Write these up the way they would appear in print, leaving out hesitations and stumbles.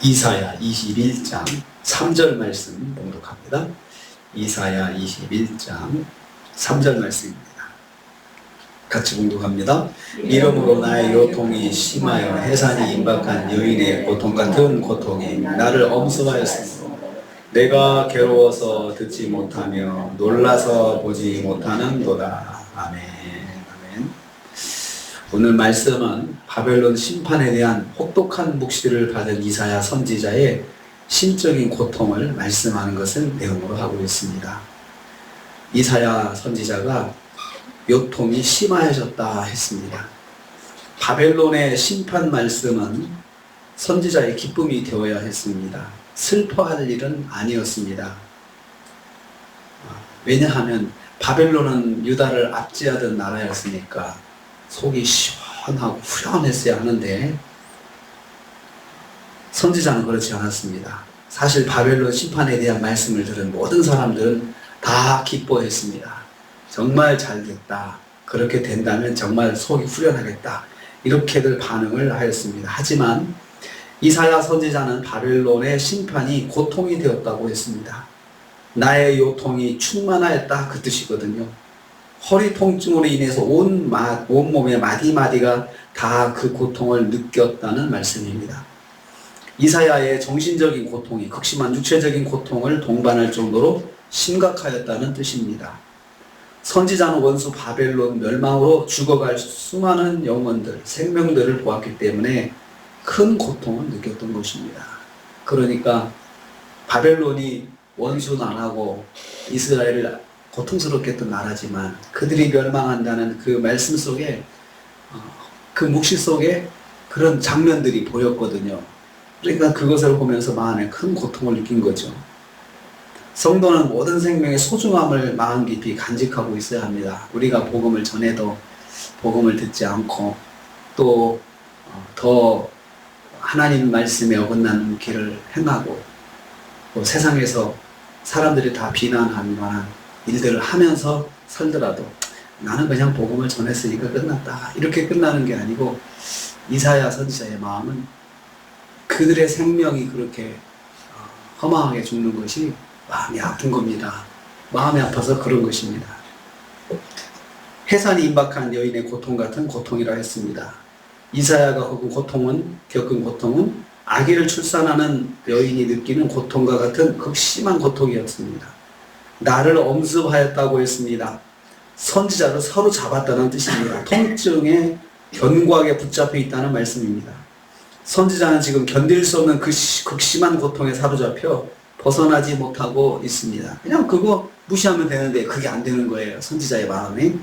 이사야 21장 3절 말씀 봉독합니다. 이사야 21장 3절 말씀입니다. 같이 봉독합니다. 이러므로 나의 요통이 심하여 해산이 임박한 여인의 고통 같은 고통이 나를 엄습하였으므로 내가 괴로워서 듣지 못하며 놀라서 보지 못하는도다. 아멘. 아멘. 오늘 말씀은 바벨론 심판에 대한 혹독한 묵시를 받은 이사야 선지자의 심적인 고통을 말씀하는 것을 내용으로 하고 있습니다. 이사야 선지자가 요통이 심하여졌다 했습니다. 바벨론의 심판 말씀은 선지자의 기쁨이 되어야 했습니다. 슬퍼할 일은 아니었습니다. 왜냐하면 바벨론은 유다를 압제하던 나라였으니까 속이 시원하고 후련했어야 하는데 선지자는 그렇지 않았습니다. 사실 바벨론 심판에 대한 말씀을 들은 모든 사람들은 다 기뻐했습니다. 정말 잘 됐다. 그렇게 된다면 정말 속이 후련하겠다. 이렇게들 반응을 하였습니다. 하지만 이사야 선지자는 바벨론의 심판이 고통이 되었다고 했습니다. 나의 요통이 충만하였다 그 뜻이거든요. 허리 통증으로 인해서 온 몸의 마디마디가 다 그 고통을 느꼈다는 말씀입니다. 이사야의 정신적인 고통이 극심한 육체적인 고통을 동반할 정도로 심각하였다는 뜻입니다. 선지자는 원수 바벨론 멸망으로 죽어갈 수많은 영혼들, 생명들을 보았기 때문에 큰 고통을 느꼈던 것입니다. 그러니까 바벨론이 원수 나라고 이스라엘을 고통스럽게 했던 나라지만 그들이 멸망한다는 그 말씀 속에 그 묵시 속에 그런 장면들이 보였거든요. 그러니까 그것을 보면서 마음에 큰 고통을 느낀 거죠. 성도는 모든 생명의 소중함을 마음 깊이 간직하고 있어야 합니다. 우리가 복음을 전해도 복음을 듣지 않고 또 더 하나님 말씀에 어긋나는 길을 행하고 또 세상에서 사람들이 다 비난할 만한 일들을 하면서 살더라도 나는 그냥 복음을 전했으니까 끝났다. 이렇게 끝나는 게 아니고 이사야 선지자의 마음은 그들의 생명이 그렇게 허망하게 죽는 것이 마음이 아픈 겁니다. 마음이 아파서 그런 것입니다. 해산이 임박한 여인의 고통 같은 고통이라 했습니다. 이사야가 겪은 고통은 아기를 출산하는 여인이 느끼는 고통과 같은 극심한 고통이었습니다. 나를 엄습하였다고 했습니다. 선지자를 서로 잡았다는 뜻입니다. 통증에 견고하게 붙잡혀 있다는 말씀입니다. 선지자는 지금 견딜 수 없는 그 극심한 고통에 사로잡혀 벗어나지 못하고 있습니다. 그냥 그거 무시하면 되는데 그게 안 되는 거예요. 선지자의 마음이.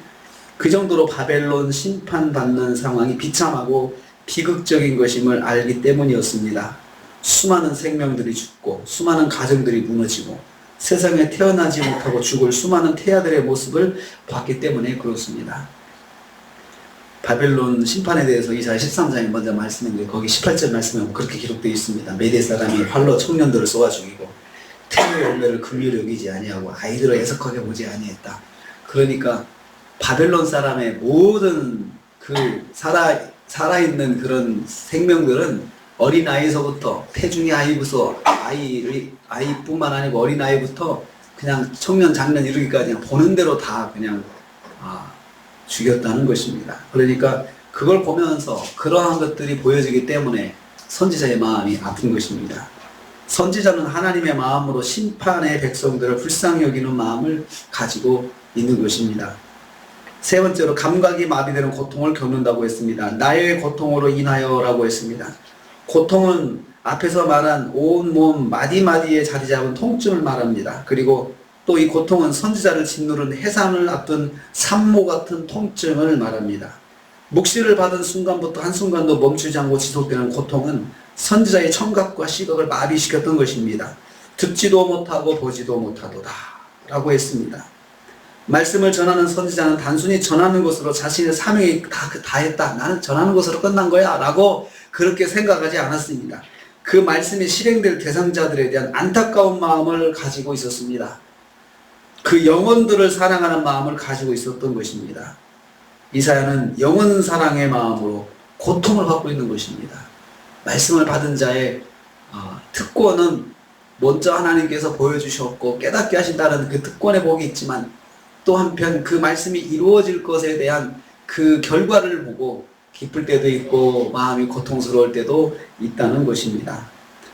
그 정도로 바벨론 심판받는 상황이 비참하고 비극적인 것임을 알기 때문이었습니다. 수많은 생명들이 죽고 수많은 가정들이 무너지고 세상에 태어나지 못하고 죽을 수많은 태아들의 모습을 봤기 때문에 그렇습니다. 바벨론 심판에 대해서 이사야 13장에 먼저 말씀했는데 거기 18절 말씀에 그렇게 기록되어 있습니다. 메대 사람이 활로 청년들을 쏘아 죽이고 태의 열매를 긍휼히 여기지 아니하고 아이들을 애석하게 보지 아니했다. 그러니까 바벨론 사람의 모든 그 살아있는 그런 생명들은 어린아이서부터 태중의 아이부터 아이뿐만 아니고 어린아이부터 그냥 청년 장년 이르기까지 그냥 보는 대로 다 그냥 죽였다는 것입니다. 그러니까 그걸 보면서 그러한 것들이 보여지기 때문에 선지자의 마음이 아픈 것입니다. 선지자는 하나님의 마음으로 심판의 백성들을 불쌍히 여기는 마음을 가지고 있는 것입니다. 세 번째로 감각이 마비되는 고통을 겪는다고 했습니다. 나의 고통으로 인하여라고 했습니다. 고통은 앞에서 말한 온몸 마디마디에 자리 잡은 통증을 말합니다. 그리고 또 이 고통은 선지자를 짓누른 해산을 앞둔 산모 같은 통증을 말합니다. 묵시를 받은 순간부터 한순간도 멈추지 않고 지속되는 고통은 선지자의 청각과 시각을 마비시켰던 것입니다. 듣지도 못하고 보지도 못하도다 라고 했습니다. 말씀을 전하는 선지자는 단순히 전하는 것으로 자신의 사명이 다 했다. 나는 전하는 것으로 끝난 거야 라고 그렇게 생각하지 않았습니다. 그 말씀이 실행될 대상자들에 대한 안타까운 마음을 가지고 있었습니다. 그 영혼들을 사랑하는 마음을 가지고 있었던 것입니다. 이사야는 영혼 사랑의 마음으로 고통을 받고 있는 것입니다. 말씀을 받은 자의 특권은 먼저 하나님께서 보여주셨고 깨닫게 하신다는 그 특권의 복이 있지만 또 한편 그 말씀이 이루어질 것에 대한 그 결과를 보고 기쁠 때도 있고 마음이 고통스러울 때도 있다는 것입니다.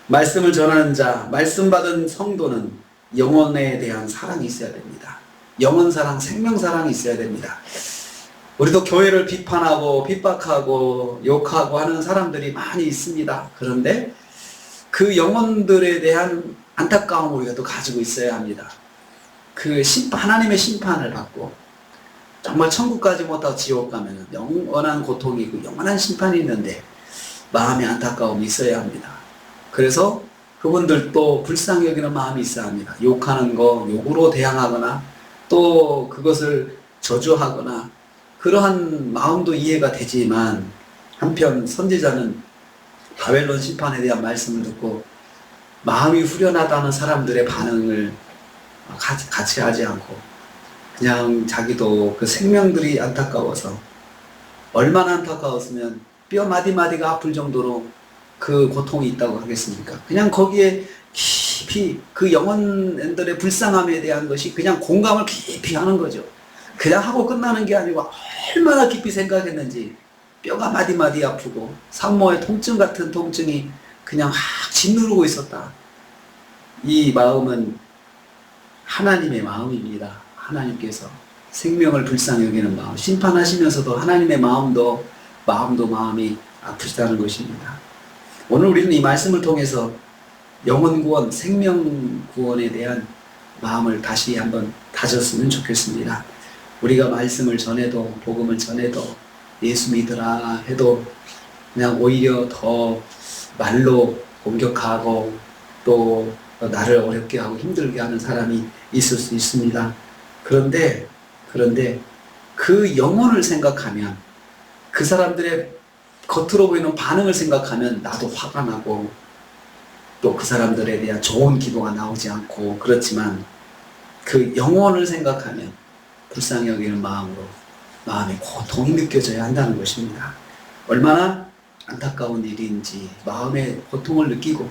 말씀을 전하는 자, 말씀 받은 성도는 영혼에 대한 사랑이 있어야 됩니다. 영혼 사랑, 생명 사랑이 있어야 됩니다. 우리도 교회를 비판하고 핍박하고 욕하고 하는 사람들이 많이 있습니다. 그런데 그 영혼들에 대한 안타까움을 우리가 또 가지고 있어야 합니다. 그 하나님의 심판을 받고 정말 천국까지 못하고 지옥 가면 영원한 고통이 있고 영원한 심판이 있는데 마음의 안타까움이 있어야 합니다. 그래서 그분들도 불쌍히 여기는 마음이 있어야 합니다. 욕하는 거 욕으로 대항하거나 또 그것을 저주하거나 그러한 마음도 이해가 되지만 한편 선지자는 바벨론 심판에 대한 말씀을 듣고 마음이 후련하다는 사람들의 반응을 같이 하지 않고 그냥 자기도 그 생명들이 안타까워서 얼마나 안타까웠으면 뼈 마디마디가 아플 정도로 그 고통이 있다고 하겠습니까? 그냥 거기에 깊이 그 영혼들의 불쌍함에 대한 것이 그냥 공감을 깊이 하는 거죠. 그냥 하고 끝나는 게 아니고 얼마나 깊이 생각했는지 뼈가 마디마디 아프고 산모의 통증 같은 통증이 그냥 확 짓누르고 있었다. 이 마음은 하나님의 마음입니다. 하나님께서 생명을 불쌍히 여기는 마음, 심판하시면서도 하나님의 마음도 마음이 아프시다는 것입니다. 오늘 우리는 이 말씀을 통해서 영혼 구원, 생명 구원에 대한 마음을 다시 한번 다졌으면 좋겠습니다. 우리가 말씀을 전해도 복음을 전해도 예수 믿으라 해도 그냥 오히려 더 말로 공격하고 또 나를 어렵게 하고 힘들게 하는 사람이 있을 수 있습니다. 그런데 그 영혼을 생각하면 그 사람들의 겉으로 보이는 반응을 생각하면 나도 화가 나고 또 그 사람들에 대한 좋은 기도가 나오지 않고 그렇지만 그 영혼을 생각하면 불쌍히 여기는 마음으로 마음의 고통이 느껴져야 한다는 것입니다. 얼마나 안타까운 일인지 마음의 고통을 느끼고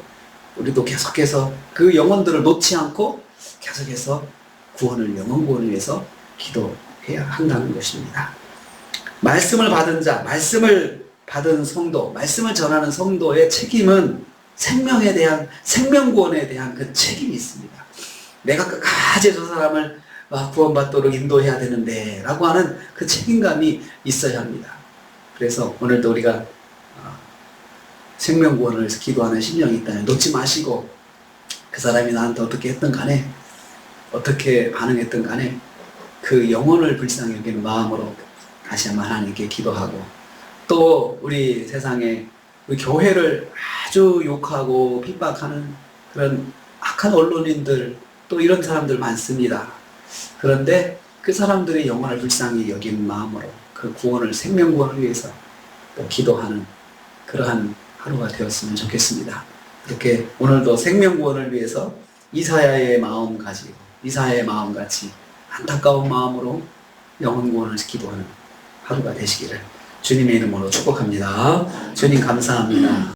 우리도 계속해서 그 영혼들을 놓지 않고 계속해서 영혼 구원을 위해서 기도해야 한다는 것입니다. 말씀을 받은 자, 말씀을 받은 성도, 말씀을 전하는 성도의 책임은 생명에 대한, 생명 구원에 대한 그 책임이 있습니다. 내가 끝까지 저 사람을 구원받도록 인도해야 되는데 라고 하는 그 책임감이 있어야 합니다. 그래서 오늘도 우리가 생명 구원을 위해서 기도하는 심령이 있다면 놓지 마시고 그 사람이 나한테 어떻게 했든 간에 어떻게 반응했든 간에 그 영혼을 불쌍히 여기는 마음으로 다시 한번 하나님께 기도하고 또 우리 세상에 우리 교회를 아주 욕하고 핍박하는 그런 악한 언론인들 또 이런 사람들 많습니다. 그런데 그 사람들의 영혼을 불쌍히 여기는 마음으로 그 구원을 생명 구원을 위해서 또 기도하는 그러한 하루가 되었으면 좋겠습니다. 이렇게 오늘도 생명 구원을 위해서 이사야의 마음 가지고 이사야의 마음 같이 안타까운 마음으로 영혼 구원을 기도하는 하루가 되시기를 주님의 이름으로 축복합니다. 주님 감사합니다.